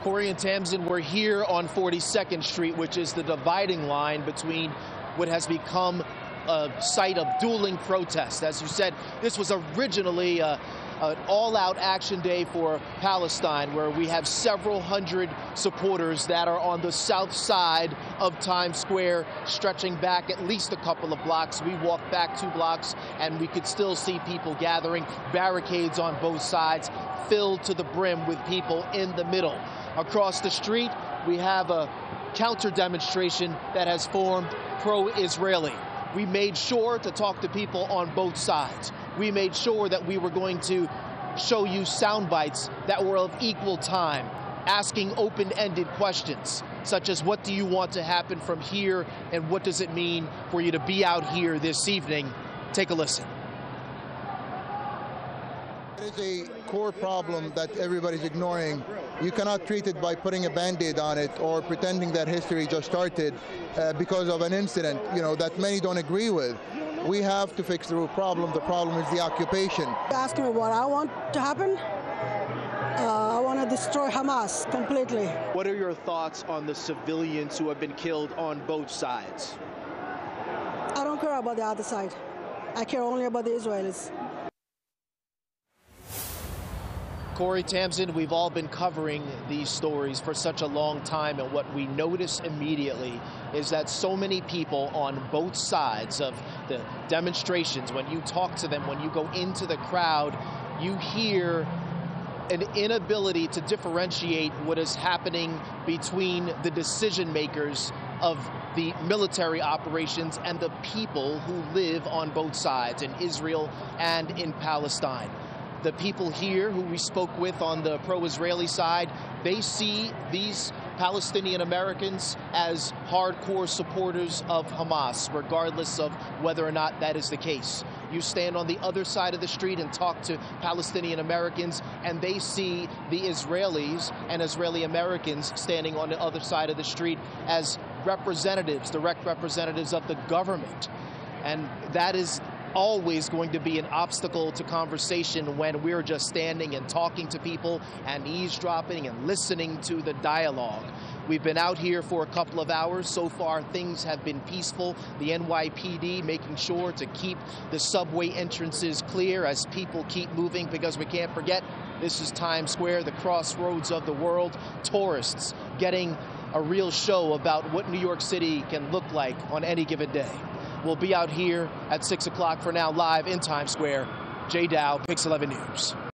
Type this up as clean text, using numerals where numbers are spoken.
Corey and Tamsin, we're here on 42nd Street, which is the dividing line between what has become a site of dueling protests. As you said, this was originally an all-out action day for Palestine, where we have several hundred supporters that are on the south side of Times Square, stretching back at least a couple of blocks. We walked back 2 blocks, and we could still see people gathering, barricades on both sides, filled to the brim with people in the middle. Across the street, we have a counter demonstration that has formed pro-Israeli. We made sure to talk to people on both sides. We made sure that we were going to show you sound bites that were of equal time, asking open-ended questions, such as what do you want to happen from here and what does it mean for you to be out here this evening? Take a listen. It is a core problem that everybody's ignoring. You cannot treat it by putting a Band-Aid on it or pretending that history just started because of an incident, that many don't agree with. We have to fix the root problem. The problem is the occupation. Asking me what I want to happen? I want to destroy Hamas completely. What are your thoughts on the civilians who have been killed on both sides? I don't care about the other side. I care only about the Israelis. Corey, Tamsin, we've all been covering these stories for such a long time, and what we notice immediately is that so many people on both sides of the demonstrations, when you talk to them, when you go into the crowd, you hear an inability to differentiate what is happening between the decision makers of the military operations and the people who live on both sides, in Israel and in Palestine. The people here who we spoke with on the pro-Israeli side, they see these Palestinian Americans as hardcore supporters of Hamas, regardless of whether or not that is the case. You stand on the other side of the street and talk to Palestinian Americans, and they see the Israelis and Israeli Americans standing on the other side of the street as representatives, direct representatives of the government. And that is always going to be an obstacle to conversation when we're just standing and talking to people and eavesdropping and listening to the dialogue. We've been out here for a couple of hours. So far, things have been peaceful. The NYPD making sure to keep the subway entrances clear as people keep moving, because we can't forget, this is Times Square, the crossroads of the world. Tourists getting a real show about what New York City can look like on any given day. We'll be out here at 6 o'clock for now, live in Times Square. Jay Dow, Pix 11 News.